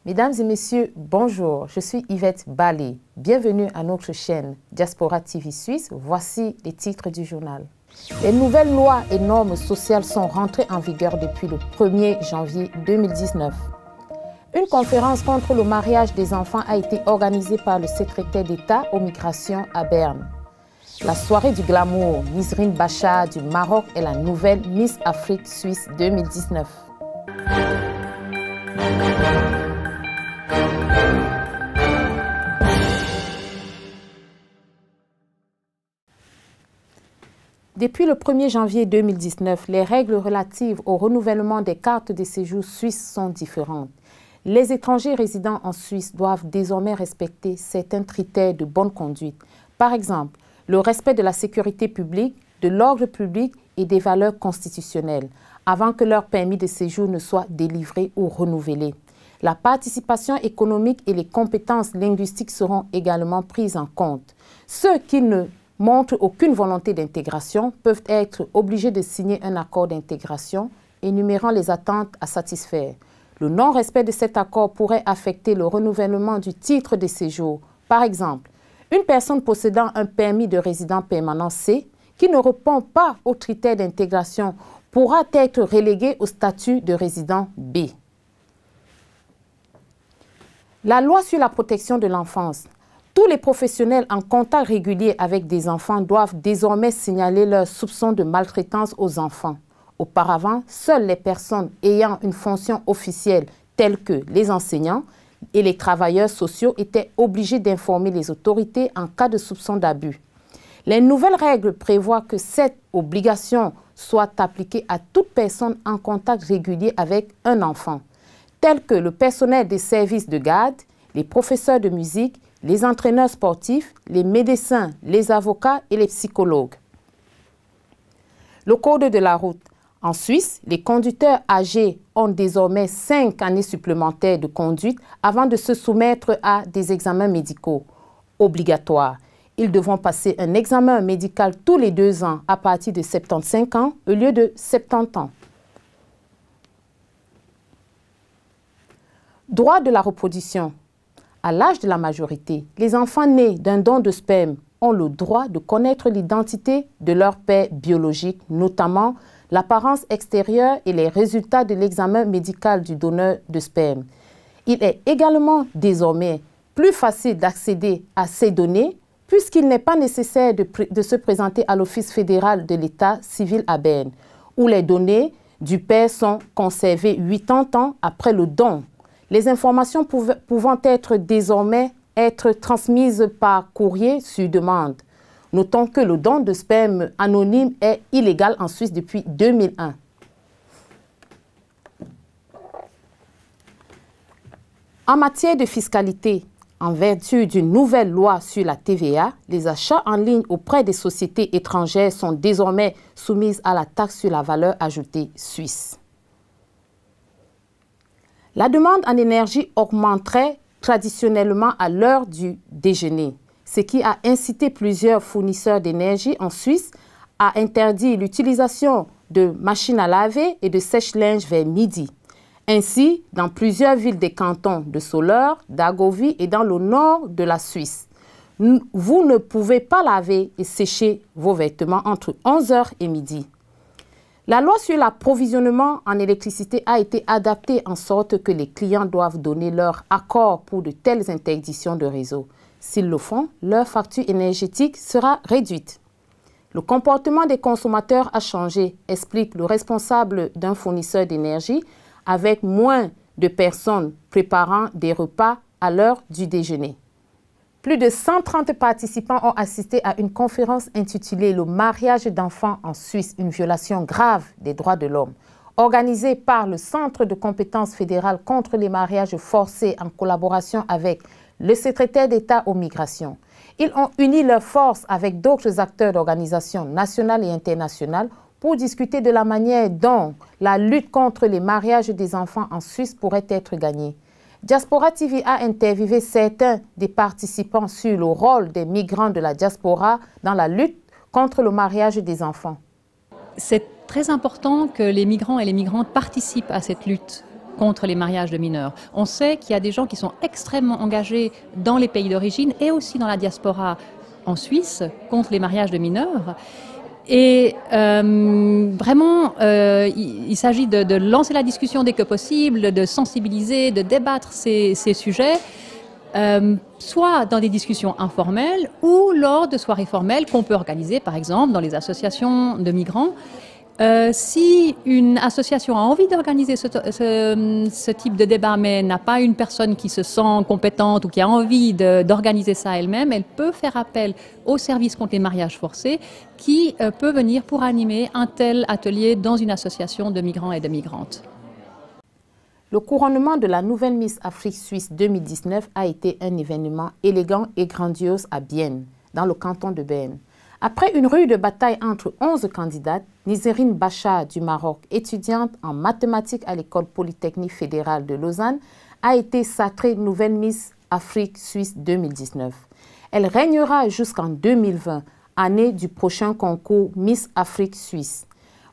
Mesdames et messieurs, bonjour, je suis Yvette Ballé. Bienvenue à notre chaîne Diaspora TV Suisse. Voici les titres du journal. Les nouvelles lois et normes sociales sont rentrées en vigueur depuis le 1er janvier 2019. Une conférence contre le mariage des enfants a été organisée par le secrétaire d'État aux migrations à Berne. La soirée du glamour, Nisrine Bachar du Maroc est la nouvelle Miss Afrique Suisse 2019. Depuis le 1er janvier 2019, les règles relatives au renouvellement des cartes de séjour suisses sont différentes. Les étrangers résidant en Suisse doivent désormais respecter certains critères de bonne conduite. Par exemple, le respect de la sécurité publique, de l'ordre public et des valeurs constitutionnelles, avant que leur permis de séjour ne soit délivré ou renouvelé. La participation économique et les compétences linguistiques seront également prises en compte. Ceux qui ne montrent aucune volonté d'intégration peuvent être obligés de signer un accord d'intégration énumérant les attentes à satisfaire. Le non-respect de cet accord pourrait affecter le renouvellement du titre de séjour. Par exemple, une personne possédant un permis de résident permanent C qui ne répond pas aux critères d'intégration pourra être reléguée au statut de résident B. La loi sur la protection de l'enfance. Tous les professionnels en contact régulier avec des enfants doivent désormais signaler leurs soupçons de maltraitance aux enfants. Auparavant, seules les personnes ayant une fonction officielle telles que les enseignants et les travailleurs sociaux étaient obligés d'informer les autorités en cas de soupçon d'abus. Les nouvelles règles prévoient que cette obligation soit appliquée à toute personne en contact régulier avec un enfant, tels que le personnel des services de garde, les professeurs de musique, les entraîneurs sportifs, les médecins, les avocats et les psychologues. Le code de la route. En Suisse, les conducteurs âgés ont désormais 5 années supplémentaires de conduite avant de se soumettre à des examens médicaux obligatoires. Ils devront passer un examen médical tous les 2 ans à partir de 75 ans au lieu de 70 ans. Droit de la reproduction. À l'âge de la majorité, les enfants nés d'un don de sperme ont le droit de connaître l'identité de leur père biologique, notamment l'apparence extérieure et les résultats de l'examen médical du donneur de sperme. Il est également désormais plus facile d'accéder à ces données puisqu'il n'est pas nécessaire de se présenter à l'Office fédéral de l'État civil à Berne, où les données du père sont conservées 80 ans après le don. Les informations pouvant désormais être transmises par courrier sur demande. Notons que le don de sperme anonyme est illégal en Suisse depuis 2001. En matière de fiscalité, en vertu d'une nouvelle loi sur la TVA, les achats en ligne auprès des sociétés étrangères sont désormais soumis à la taxe sur la valeur ajoutée suisse. La demande en énergie augmenterait traditionnellement à l'heure du déjeuner, ce qui a incité plusieurs fournisseurs d'énergie en Suisse à interdire l'utilisation de machines à laver et de sèche-linge vers midi. Ainsi, dans plusieurs villes des cantons de Soleure, d'Agovie et dans le nord de la Suisse, vous ne pouvez pas laver et sécher vos vêtements entre 11 h et midi. La loi sur l'approvisionnement en électricité a été adaptée en sorte que les clients doivent donner leur accord pour de telles interdictions de réseau. S'ils le font, leur facture énergétique sera réduite. Le comportement des consommateurs a changé, explique le responsable d'un fournisseur d'énergie, avec moins de personnes préparant des repas à l'heure du déjeuner. Plus de 130 participants ont assisté à une conférence intitulée « Le mariage d'enfants en Suisse, une violation grave des droits de l'homme » organisée par le Centre de compétences fédérales contre les mariages forcés en collaboration avec le secrétaire d'État aux migrations. Ils ont uni leurs forces avec d'autres acteurs d'organisations nationales et internationales pour discuter de la manière dont la lutte contre les mariages des enfants en Suisse pourrait être gagnée. Diaspora TV a interviewé certains des participants sur le rôle des migrants de la diaspora dans la lutte contre le mariage des enfants. C'est très important que les migrants et les migrantes participent à cette lutte contre les mariages de mineurs. On sait qu'il y a des gens qui sont extrêmement engagés dans les pays d'origine et aussi dans la diaspora en Suisse contre les mariages de mineurs. Et vraiment, il s'agit de lancer la discussion dès que possible, de sensibiliser, de débattre ces sujets, soit dans des discussions informelles ou lors de soirées formelles qu'on peut organiser, par exemple, dans les associations de migrants. Si une association a envie d'organiser ce type de débat, mais n'a pas une personne qui se sent compétente ou qui a envie d'organiser ça elle-même, elle peut faire appel au service contre les mariages forcés qui peut venir pour animer un tel atelier dans une association de migrants et de migrantes. Le couronnement de la nouvelle Miss Afrique Suisse 2019 a été un événement élégant et grandiose à Bienne, dans le canton de Berne. Après une rude bataille entre 11 candidates, Nisrine Bachar du Maroc, étudiante en mathématiques à l'École polytechnique fédérale de Lausanne, a été sacrée nouvelle Miss Afrique Suisse 2019. Elle régnera jusqu'en 2020, année du prochain concours Miss Afrique Suisse.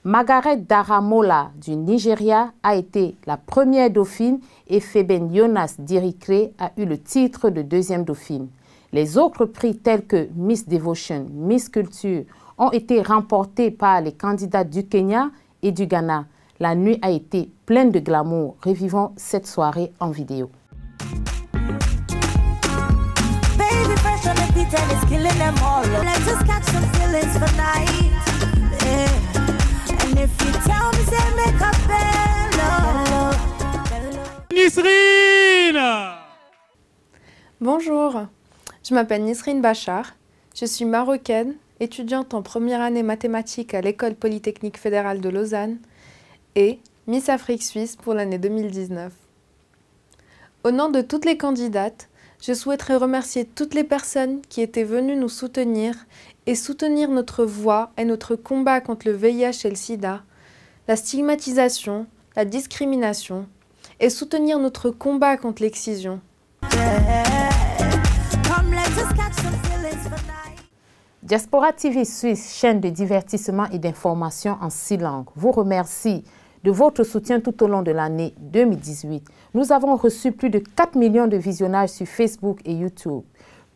Margaret Daramola du Nigeria a été la première dauphine et Feben Jonas d'Érythrée a eu le titre de deuxième dauphine. Les autres prix tels que Miss Devotion, Miss Culture ont été remportés par les candidats du Kenya et du Ghana. La nuit a été pleine de glamour. Revivons cette soirée en vidéo. Nisrine! Bonjour, je m'appelle Nisrine Bachar, je suis marocaine, étudiante en première année mathématiques à l'École polytechnique fédérale de Lausanne et Miss Afrique Suisse pour l'année 2019. Au nom de toutes les candidates, je souhaiterais remercier toutes les personnes qui étaient venues nous soutenir et soutenir notre voix et notre combat contre le VIH et le sida, la stigmatisation, la discrimination et soutenir notre combat contre l'excision. Diaspora TV Suisse, chaîne de divertissement et d'information en 6 langues, vous remercie de votre soutien tout au long de l'année 2018. Nous avons reçu plus de 4 millions de visionnages sur Facebook et YouTube,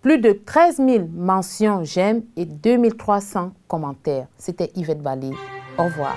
plus de 13 000 mentions j'aime et 2300 commentaires. C'était Yvette Bali. Au revoir.